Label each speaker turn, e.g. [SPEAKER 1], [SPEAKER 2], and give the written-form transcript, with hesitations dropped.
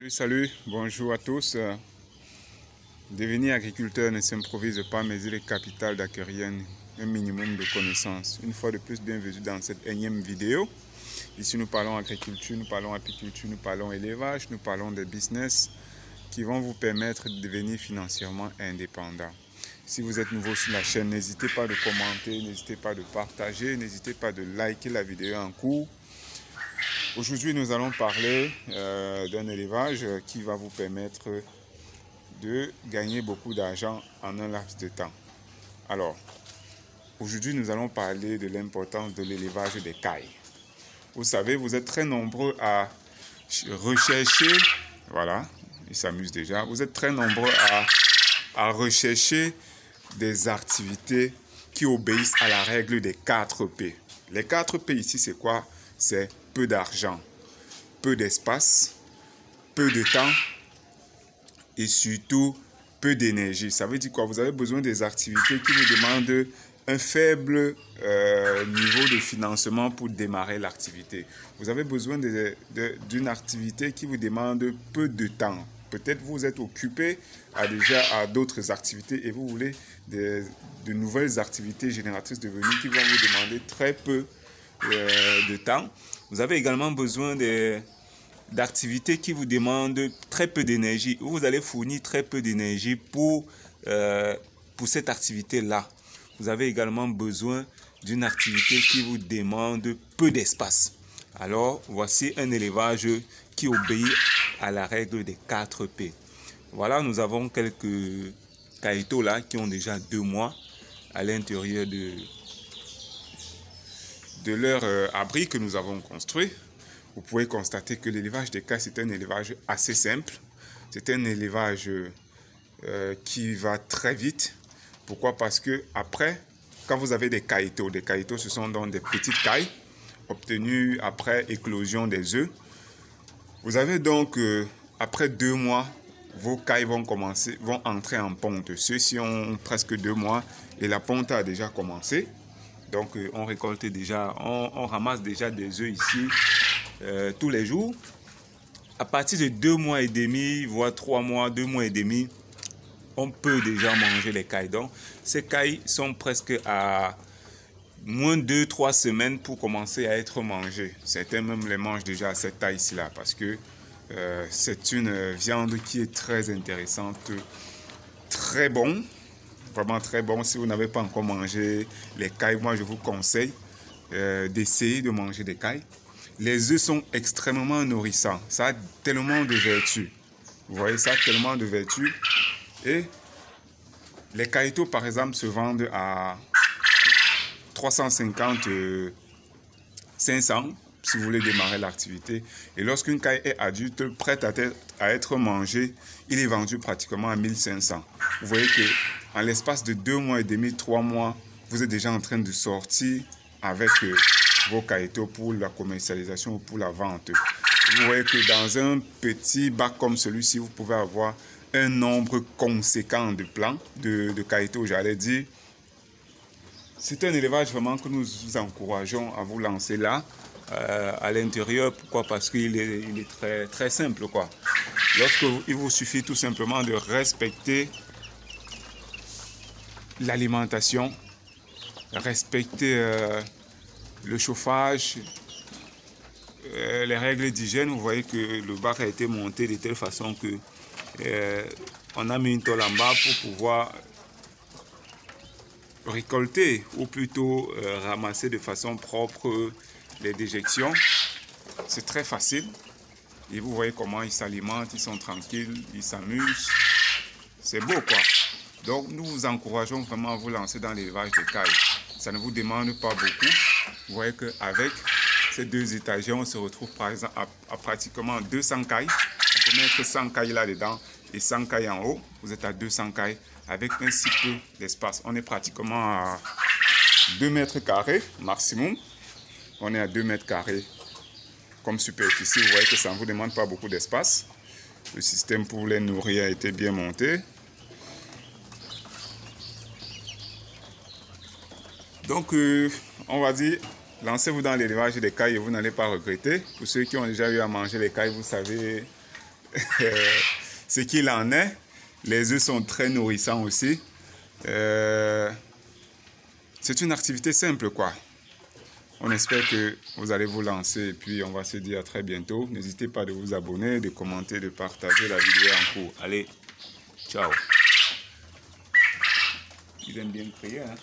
[SPEAKER 1] Salut, bonjour à tous. Devenir agriculteur ne s'improvise pas, mais il est capital d'acquérir un minimum de connaissances. Une fois de plus, bienvenue dans cette énième vidéo. Ici, nous parlons agriculture, nous parlons apiculture, nous parlons élevage, nous parlons des business qui vont vous permettre de devenir financièrement indépendant. Si vous êtes nouveau sur la chaîne, n'hésitez pas de commenter, n'hésitez pas de partager, n'hésitez pas de liker la vidéo en cours. Aujourd'hui, nous allons parler d'un élevage qui va vous permettre de gagner beaucoup d'argent en un laps de temps. Alors, aujourd'hui, nous allons parler de l'importance de l'élevage des cailles. Vous savez, vous êtes très nombreux à rechercher, voilà, ils s'amusent déjà, vous êtes très nombreux à rechercher des activités qui obéissent à la règle des 4 P. Les 4 P ici, c'est quoi? C'est peu d'argent, peu d'espace, peu de temps et surtout peu d'énergie. Ça veut dire quoi? Vous avez besoin des activités qui vous demandent un faible niveau de financement pour démarrer l'activité. Vous avez besoin d'une activité qui vous demande peu de temps. Peut-être vous êtes occupé déjà à d'autres activités et vous voulez de nouvelles activités génératrices de revenus qui vont vous demander très peu de temps. Vous avez également besoin d'activités qui vous demandent très peu d'énergie. Vous allez fournir très peu d'énergie pour cette activité-là. Vous avez également besoin d'une activité qui vous demande peu d'espace. Alors, voici un élevage qui obéit à la règle des 4 P. Voilà, nous avons quelques caïtos là qui ont déjà 2 mois à l'intérieur de leur abri que nous avons construit. Vous pouvez constater que l'élevage des cailles, c'est un élevage assez simple. C'est un élevage qui va très vite. Pourquoi? Parce que après, quand vous avez des caïtos ce sont donc des petites cailles obtenues après éclosion des œufs. Vous avez donc, après 2 mois, vos cailles vont entrer en ponte. Ceux-ci ont presque 2 mois et la ponte a déjà commencé. Donc, on récolte déjà, on ramasse déjà des œufs ici tous les jours. À partir de 2 mois et demi, voire 3 mois, 2 mois et demi, on peut déjà manger les cailles. Donc, ces cailles sont presque à moins de 2-3 semaines pour commencer à être mangées. Certains même les mangent déjà à cette taille-ci là parce que c'est une viande qui est très intéressante, très bon. Vraiment très bon. Si vous n'avez pas encore mangé les cailles, moi je vous conseille d'essayer de manger des cailles. Les œufs sont extrêmement nourrissants. Ça a tellement de vertus. Vous voyez, ça a tellement de vertus. Et les caïtos, par exemple, se vendent à 350, 500 si vous voulez démarrer l'activité. Et lorsqu'une caille est adulte, prête à être mangée, il est vendu pratiquement à 1500. Vous voyez que en l'espace de 2 mois et demi, 3 mois, vous êtes déjà en train de sortir avec vos caïtos pour la commercialisation ou pour la vente. Vous voyez que dans un petit bac comme celui-ci, vous pouvez avoir un nombre conséquent de plants, de caïtos, j'allais dire. C'est un élevage vraiment que nous vous encourageons à vous lancer là, à l'intérieur. Pourquoi? Parce qu'il est très, très simple, quoi. Il vous suffit tout simplement de respecter l'alimentation, respecter le chauffage, les règles d'hygiène. Vous voyez que le bac a été monté de telle façon que on a mis une tôle en bas pour pouvoir récolter ou plutôt ramasser de façon propre les déjections. C'est très facile et vous voyez comment ils s'alimentent, ils sont tranquilles, ils s'amusent. C'est beau, quoi. Donc nous vous encourageons vraiment à vous lancer dans l'élevage des cailles. Ça ne vous demande pas beaucoup. Vous voyez qu'avec ces 2 étagères, on se retrouve par exemple à pratiquement 200 cailles. On peut mettre 100 cailles là-dedans et 100 cailles en haut. Vous êtes à 200 cailles avec un si peu d'espace. On est pratiquement à 2 mètres carrés maximum. On est à 2 mètres carrés comme superficie. Vous voyez que ça ne vous demande pas beaucoup d'espace. Le système pour les nourrir a été bien monté. Donc, on va dire, lancez-vous dans l'élevage des cailles et vous n'allez pas regretter. Pour ceux qui ont déjà eu à manger les cailles, vous savez ce qu'il en est. Les œufs sont très nourrissants aussi. C'est une activité simple, quoi. On espère que vous allez vous lancer et puis on va se dire à très bientôt. N'hésitez pas de vous abonner, de commenter, de partager la vidéo en cours. Allez, ciao. Ils aiment bien crier, hein?